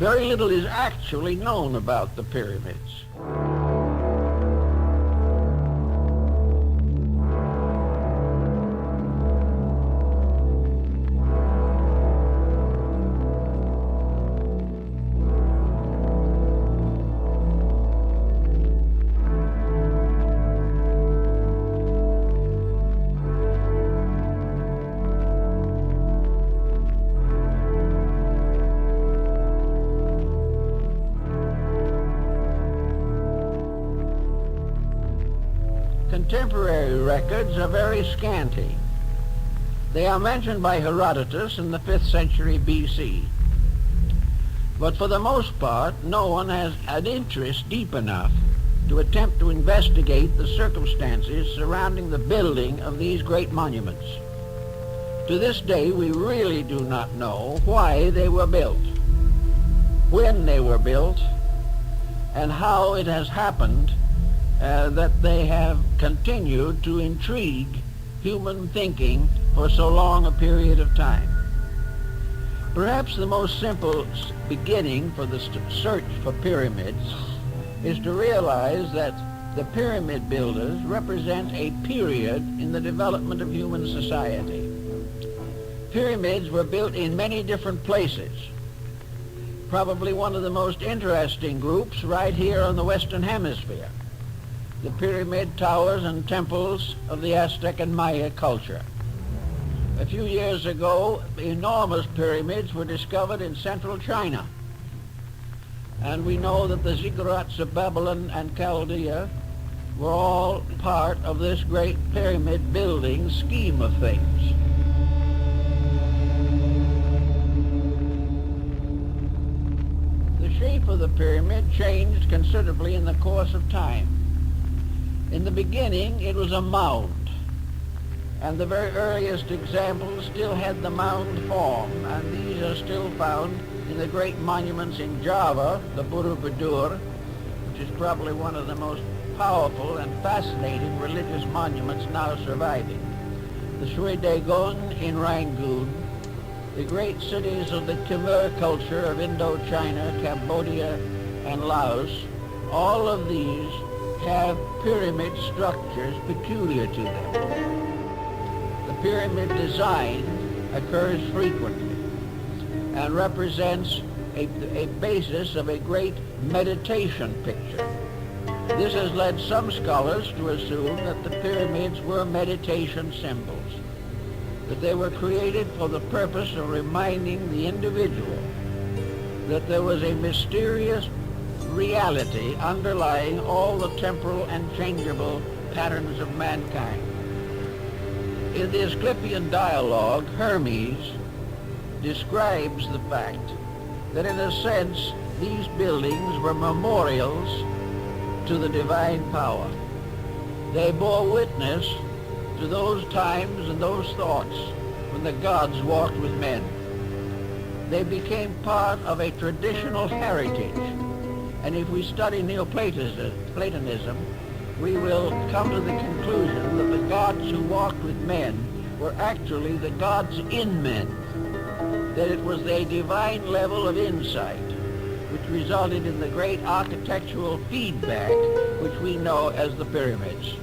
very little is actually known about the pyramids. Contemporary records are very scanty. They are mentioned by Herodotus in the 5th century BC. But for the most part, no one has an interest deep enough to attempt to investigate the circumstances surrounding the building of these great monuments. To this day, we really do not know why they were built, when they were built, and how it has happened that they have continued to intrigue human thinking for so long a period of time. Perhaps the most simple beginning for the search for pyramids is to realize that the pyramid builders represent a period in the development of human society. Pyramids were built in many different places. Probably one of the most interesting groups right here on the Western Hemisphere, the pyramid towers and temples of the Aztec and Maya culture. A few years ago, enormous pyramids were discovered in central China. And we know that the ziggurats of Babylon and Chaldea were all part of this great pyramid building scheme of things. The shape of the pyramid changed considerably in the course of time. In the beginning, it was a mound, and the very earliest examples still had the mound form, and these are still found in the great monuments in Java, the Borobudur, which is probably one of the most powerful and fascinating religious monuments now surviving. The Shui Dagon in Rangoon, the great cities of the Khmer culture of Indochina, Cambodia, and Laos, all of these have pyramid structures peculiar to them. The pyramid design occurs frequently and represents a basis of a great meditation picture. This has led some scholars to assume that the pyramids were meditation symbols, that they were created for the purpose of reminding the individual that there was a mysterious reality underlying all the temporal and changeable patterns of mankind. In the Asclepian dialogue, Hermes describes the fact that in a sense these buildings were memorials to the divine power. They bore witness to those times and those thoughts when the gods walked with men. They became part of a traditional heritage. And if we study Neoplatonism, we will come to the conclusion that the gods who walked with men were actually the gods in men, that it was a divine level of insight which resulted in the great architectural feedback which we know as the pyramids.